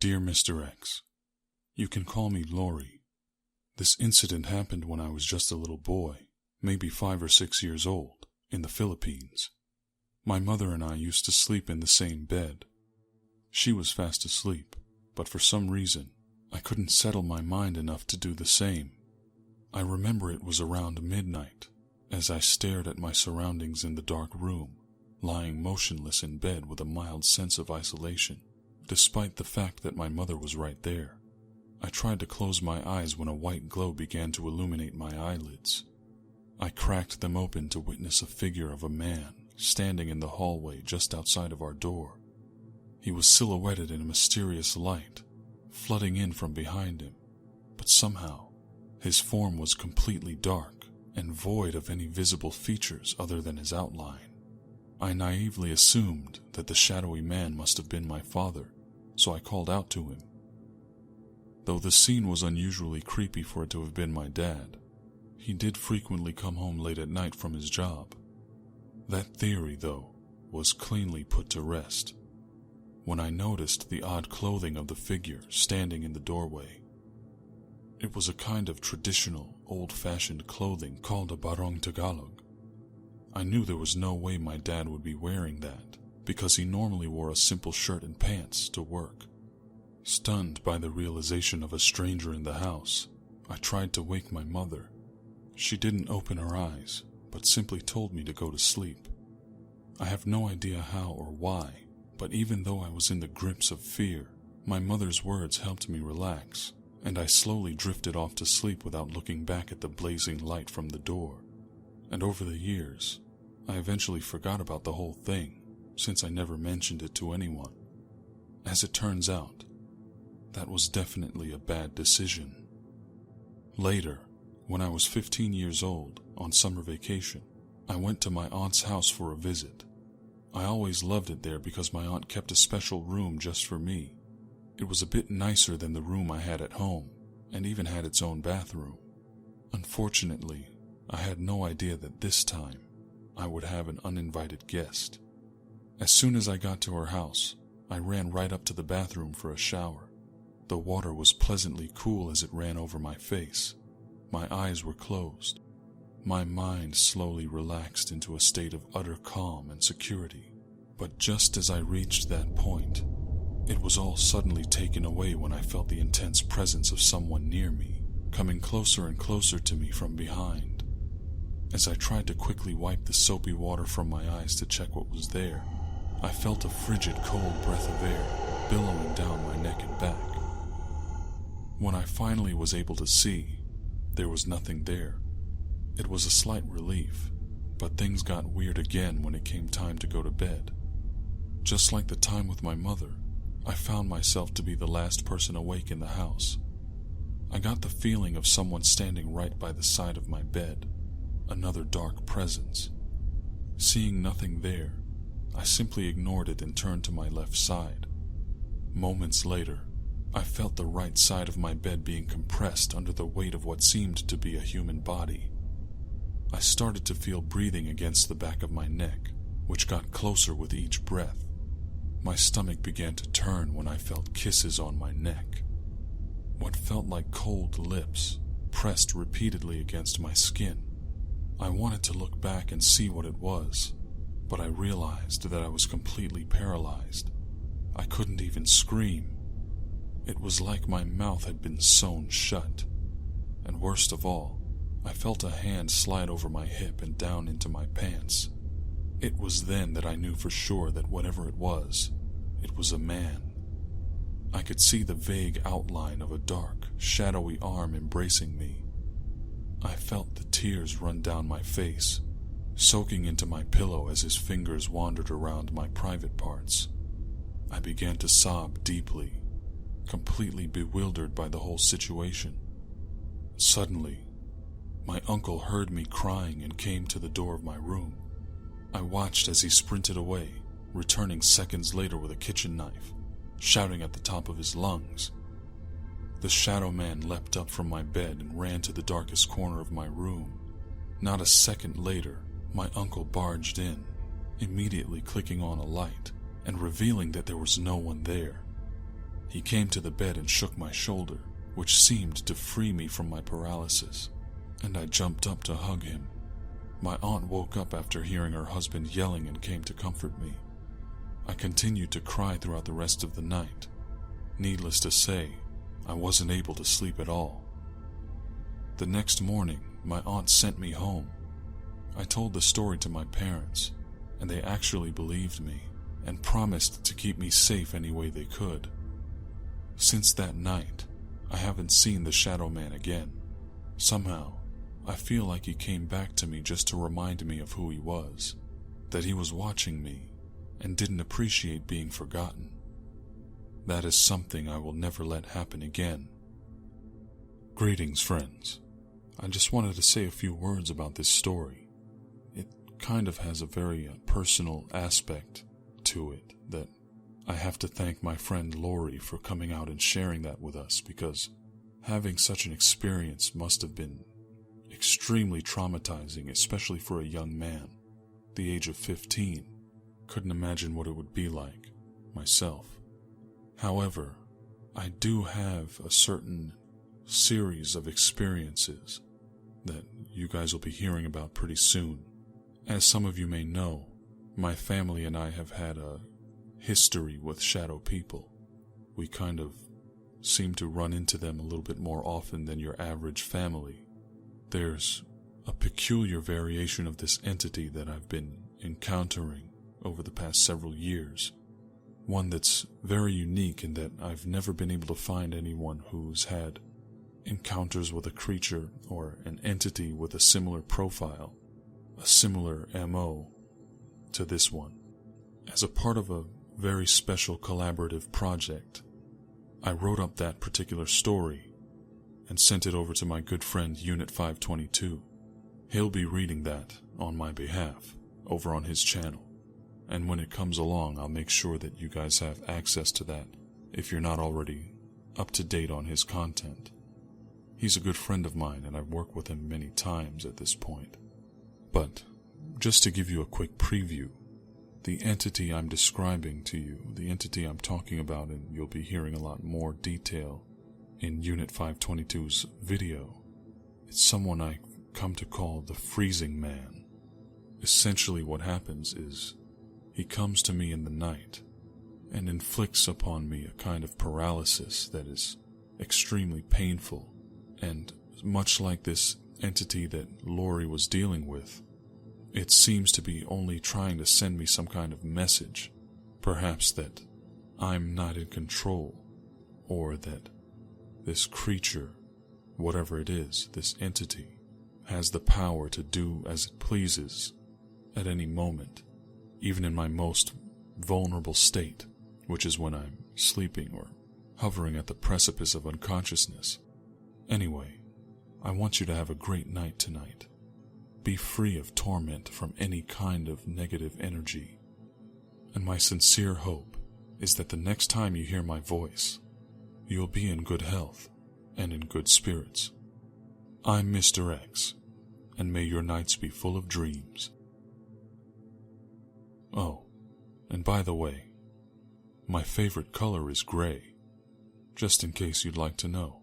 Dear Mr. X, you can call me Lori. This incident happened when I was just a little boy, maybe 5 or 6 years old, in the Philippines. My mother and I used to sleep in the same bed. She was fast asleep, but for some reason, I couldn't settle my mind enough to do the same. I remember it was around midnight, as I stared at my surroundings in the dark room, lying motionless in bed with a mild sense of isolation, despite the fact that my mother was right there. I tried to close my eyes when a white glow began to illuminate my eyelids. I cracked them open to witness a figure of a man standing in the hallway just outside of our door. He was silhouetted in a mysterious light, flooding in from behind him, but somehow his form was completely dark and void of any visible features other than his outline. I naively assumed that the shadowy man must have been my father, so I called out to him. Though the scene was unusually creepy for it to have been my dad, he did frequently come home late at night from his job. That theory, though, was cleanly put to rest when I noticed the odd clothing of the figure standing in the doorway. It was a kind of traditional, old-fashioned clothing called a barong Tagalog. I knew there was no way my dad would be wearing that, because he normally wore a simple shirt and pants to work. Stunned by the realization of a stranger in the house, I tried to wake my mother. She didn't open her eyes, but simply told me to go to sleep. I have no idea how or why, but even though I was in the grips of fear, my mother's words helped me relax, and I slowly drifted off to sleep without looking back at the blazing light from the door. And over the years, I eventually forgot about the whole thing, since I never mentioned it to anyone. As it turns out, that was definitely a bad decision. Later, when I was 15 years old, on summer vacation, I went to my aunt's house for a visit. I always loved it there because my aunt kept a special room just for me. It was a bit nicer than the room I had at home, and even had its own bathroom. Unfortunately, I had no idea that this time I would have an uninvited guest. As soon as I got to her house, I ran right up to the bathroom for a shower. The water was pleasantly cool as it ran over my face. My eyes were closed. My mind slowly relaxed into a state of utter calm and security. But just as I reached that point, it was all suddenly taken away when I felt the intense presence of someone near me, coming closer and closer to me from behind. As I tried to quickly wipe the soapy water from my eyes to check what was there, I felt a frigid, cold breath of air billowing down my neck and back. When I finally was able to see, there was nothing there. It was a slight relief, but things got weird again when it came time to go to bed. Just like the time with my mother, I found myself to be the last person awake in the house. I got the feeling of someone standing right by the side of my bed, another dark presence. Seeing nothing there, I simply ignored it and turned to my left side. Moments later, I felt the right side of my bed being compressed under the weight of what seemed to be a human body. I started to feel breathing against the back of my neck, which got closer with each breath. My stomach began to turn when I felt kisses on my neck. What felt like cold lips pressed repeatedly against my skin. I wanted to look back and see what it was, but I realized that I was completely paralyzed. I couldn't even scream. It was like my mouth had been sewn shut. And worst of all, I felt a hand slide over my hip and down into my pants. It was then that I knew for sure that whatever it was a man. I could see the vague outline of a dark, shadowy arm embracing me. I felt the tears run down my face, soaking into my pillow as his fingers wandered around my private parts. I began to sob deeply, completely bewildered by the whole situation. Suddenly, my uncle heard me crying and came to the door of my room. I watched as he sprinted away, returning seconds later with a kitchen knife, shouting at the top of his lungs. The shadow man leapt up from my bed and ran to the darkest corner of my room. Not a second later, my uncle barged in, immediately clicking on a light and revealing that there was no one there. He came to the bed and shook my shoulder, which seemed to free me from my paralysis, and I jumped up to hug him. My aunt woke up after hearing her husband yelling and came to comfort me. I continued to cry throughout the rest of the night. Needless to say, I wasn't able to sleep at all. The next morning, my aunt sent me home. I told the story to my parents, and they actually believed me and promised to keep me safe any way they could. Since that night, I haven't seen the Shadow Man again. Somehow, I feel like he came back to me just to remind me of who he was, that he was watching me and didn't appreciate being forgotten. That is something I will never let happen again. Greetings, friends. I just wanted to say a few words about this story. It kind of has a very personal aspect to it that I have to thank my friend Lori for coming out and sharing that with us, because having such an experience must have been extremely traumatizing, especially for a young man, the age of 15. Couldn't imagine what it would be like myself. However, I do have a certain series of experiences that you guys will be hearing about pretty soon. As some of you may know, my family and I have had a history with shadow people. We kind of seem to run into them a little bit more often than your average family. There's a peculiar variation of this entity that I've been encountering over the past several years. One that's very unique in that I've never been able to find anyone who's had encounters with a creature or an entity with a similar profile, a similar MO to this one. As a part of a very special collaborative project, I wrote up that particular story and sent it over to my good friend Unit 522. He'll be reading that on my behalf over on his channel, and when it comes along, I'll make sure that you guys have access to that if you're not already up to date on his content. He's a good friend of mine, and I've worked with him many times at this point. But just to give you a quick preview, the entity I'm describing to you, the entity I'm talking about, and you'll be hearing a lot more detail in Unit 522's video, it's someone I come to call the Freezing Man. Essentially what happens is he comes to me in the night and inflicts upon me a kind of paralysis that is extremely painful, and much like this entity that Lori was dealing with, it seems to be only trying to send me some kind of message, perhaps that I'm not in control, or that this creature, whatever it is, this entity, has the power to do as it pleases at any moment, even in my most vulnerable state, which is when I'm sleeping or hovering at the precipice of unconsciousness. Anyway, I want you to have a great night tonight. Be free of torment from any kind of negative energy. And my sincere hope is that the next time you hear my voice, you'll be in good health and in good spirits. I'm Mr. X, and may your nights be full of dreams. Oh, and by the way, my favorite color is gray, just in case you'd like to know.